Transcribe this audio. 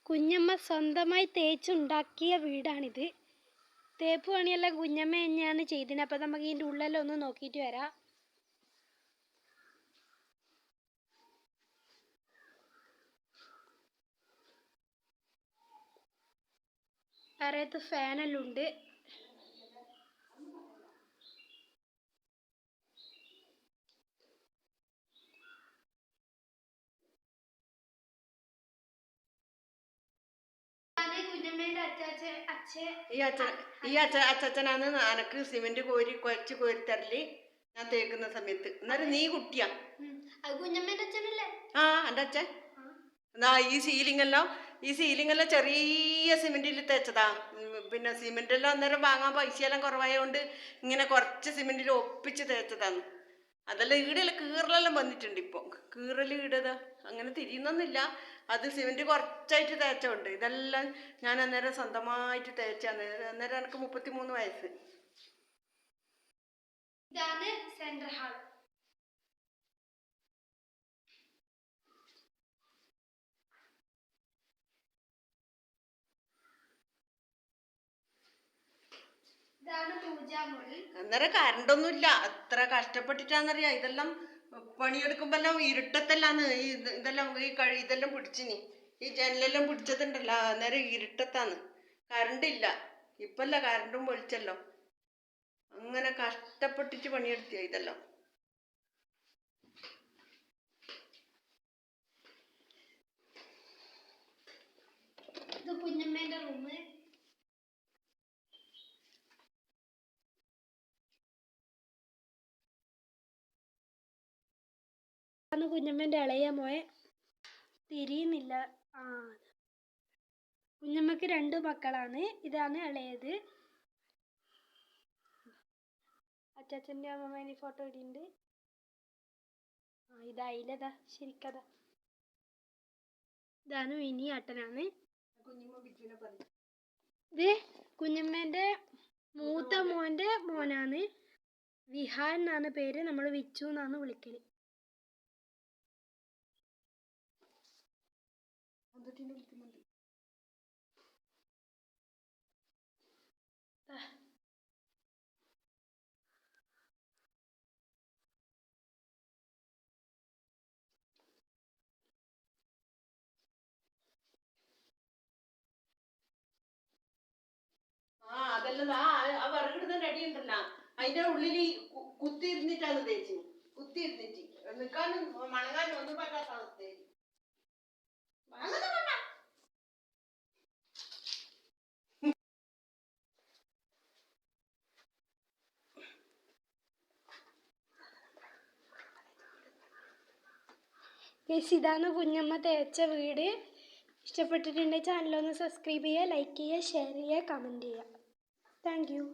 കുഞ്ഞമ്മ സ്വന്തമായി തേച്ചുണ്ടാക്കിയ വീടാണിത്. തേപ്പ് പണിയെല്ലാം കുഞ്ഞമ്മ തന്നെയാണ് ചെയ്തത്. അപ്പം നമുക്ക് ഇതിൻ്റെ ഉള്ളിലെല്ലാം ഒന്ന് നോക്കിയിട്ട് വരാം. അറയത്ത് ഫാനെല്ലാം ഉണ്ട്. ഈ അച്ഛനാണ് എനക്ക് സിമെന്റ് കുഴച്ച് കോരിത്തരല് ഞാൻ തേക്കുന്ന സമയത്ത്. എന്നാലും നീ കുട്ടിയാ. ആ എൻ്റെ അച്ഛൻ. എന്നാ ഈ സീലിംഗ് എല്ലാം ചെറിയ സിമെന്റിൽ തേച്ചതാ. പിന്നെ സിമെന്റ് എല്ലാം അന്നേരം വാങ്ങാൻ പൈസയെല്ലാം കുറവായതുകൊണ്ട് ഇങ്ങനെ കുറച്ച് സിമെന്റിൽ ഒപ്പിച്ച് തേച്ചതാണ്. അതെല്ലാം ഈടെല്ലാം കീറലെല്ലാം വന്നിട്ടുണ്ട്. ഇപ്പോൾ കീറല് ഈടതാ അങ്ങനെ തിരിയുന്നൊന്നുമില്ല. അത് സിമെന്റ് കുറച്ചായിട്ട് തേച്ചോണ്ട്. ഇതെല്ലാം ഞാൻ അന്നേരം സ്വന്തമായിട്ട് തേച്ചാന്ന്. അന്നേരം എനിക്ക് 33 വയസ്സ്. ഇതാണ് സെൻട്രൽ ഹാൾ. അന്നേരം കറണ്ടൊന്നുമില്ല. അത്ര കഷ്ടപ്പെട്ടിട്ടാന്നറിയാം. ഇതെല്ലാം പണിയെടുക്കുമ്പോ എല്ലാം ഇരുട്ടത്തെല്ലാന്ന് ഇതെല്ലാം ഇതെല്ലാം പിടിച്ചിനി. ഈ ജനലെല്ലാം പിടിച്ചതുണ്ടല്ലോ, അന്നേരം ഇരുട്ടത്താന്ന്. കറണ്ടില്ല. ഇപ്പല്ല കറണ്ടും പൊളിച്ചല്ലോ. അങ്ങനെ കഷ്ടപ്പെട്ടിട്ട് പണിയെടുത്തിയ ഇതെല്ലാം. ഇത് കുഞ്ഞമ്മേന്റെ റൂം. കുഞ്ഞമ്മേന്റെ ഇളയ മോയെ തിരിയുന്നില്ല. കുഞ്ഞമ്മക്ക് 2 മക്കളാണ്. ഇതാണ് ഇളയത്. അച്ചാച്ചൻ്റെ അമ്മമ്മേനെ ഫോട്ടോ ഇടിയുണ്ട്. ഇതായില്ലതാ ശരിക്കതാ. ഇതാണ് മിനി ഏട്ടനാണ്. ഇത് കുഞ്ഞമ്മേന്റെ മൂത്ത മോന്റെ മോനാണ്. വിഹാൻ എന്നാണ് പേര്. നമ്മൾ വിച്ചു എന്നാണ് വിളിക്കല്. അതെല്ലാം ആ വിറകിടുന്ന അടി ഉണ്ടല്ലോ, അതിന്റെ ഉള്ളിൽ കുത്തിയിരുന്നിട്ടാണ് തേച്ച്. കുത്തിയിരുന്നിട്ട് നിൽക്കാനും മണങ്ങാനും ഒന്നും പറ്റാത്ത അവസ്ഥയായി. ഇതാണ് കുഞ്ഞമ്മ തേച്ച വീട്. ഇഷ്ടപ്പെട്ടിട്ടുണ്ടെങ്കിൽ ചാനലൊന്ന് സബ്സ്ക്രൈബ് ചെയ്യുക, ലൈക്ക് ചെയ്യുക, ഷെയർ ചെയ്യുക, കമൻറ്റ് ചെയ്യുക. Thank you.